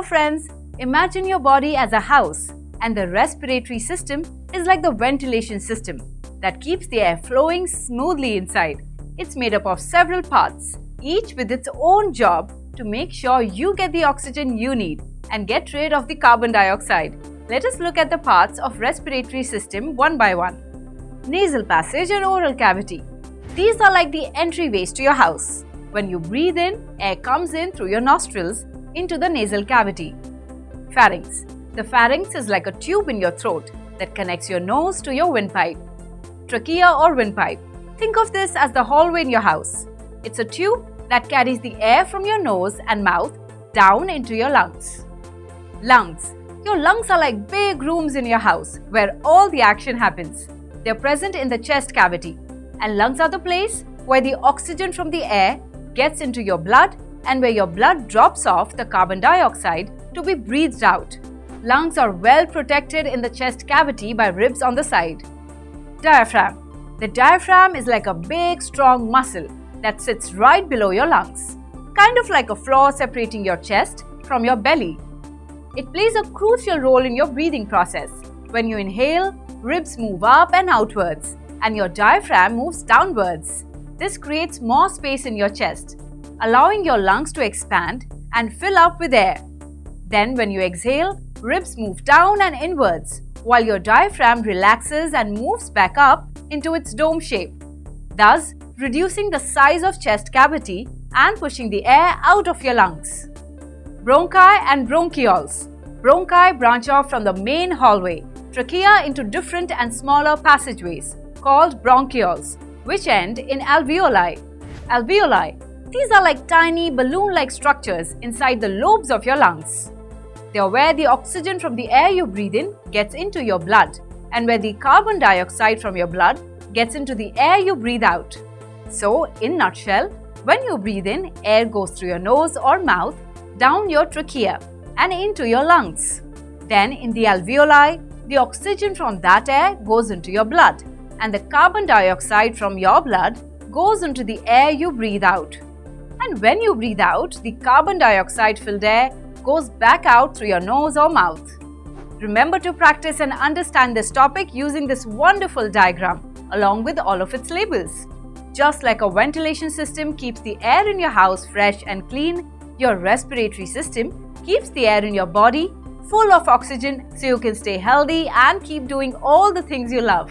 Hello friends, imagine your body as a house and the respiratory system is like the ventilation system that keeps the air flowing smoothly inside. It's made up of several parts, each with its own job to make sure you get the oxygen you need and get rid of the carbon dioxide. Let us look at the parts of respiratory system one by one. Nasal passage and oral cavity. These are like the entryways to your house. When you breathe in, air comes in through your nostrils into the nasal cavity. Pharynx. The pharynx is like a tube in your throat that connects your nose to your windpipe. Trachea or windpipe. Think of this as the hallway in your house. It's a tube that carries the air from your nose and mouth down into your lungs. Lungs. Your lungs are like big rooms in your house where all the action happens. They're present in the chest cavity, and lungs are the place where the oxygen from the air gets into your blood and where your blood drops off the carbon dioxide to be breathed out. Lungs are well protected in the chest cavity by ribs on the side. Diaphragm. The diaphragm is like a big, strong muscle that sits right below your lungs, kind of like a floor separating your chest from your belly. It plays a crucial role in your breathing process. When you inhale, ribs move up and outwards, and your diaphragm moves downwards. This creates more space in your chest, allowing your lungs to expand and fill up with air. Then when you exhale, ribs move down and inwards, while your diaphragm relaxes and moves back up into its dome shape, thus reducing the size of chest cavity and pushing the air out of your lungs. Bronchi and bronchioles. Bronchi branch off from the main hallway, trachea into different and smaller passageways called bronchioles, which end in alveoli. Alveoli. These are like tiny balloon-like structures inside the lobes of your lungs. They are where the oxygen from the air you breathe in gets into your blood and where the carbon dioxide from your blood gets into the air you breathe out. So, in a nutshell, when you breathe in, air goes through your nose or mouth, down your trachea and into your lungs. Then in the alveoli, the oxygen from that air goes into your blood and the carbon dioxide from your blood goes into the air you breathe out. And when you breathe out, the carbon dioxide filled air goes back out through your nose or mouth. Remember to practice and understand this topic using this wonderful diagram along with all of its labels. Just like a ventilation system keeps the air in your house fresh and clean, your respiratory system keeps the air in your body full of oxygen so you can stay healthy and keep doing all the things you love.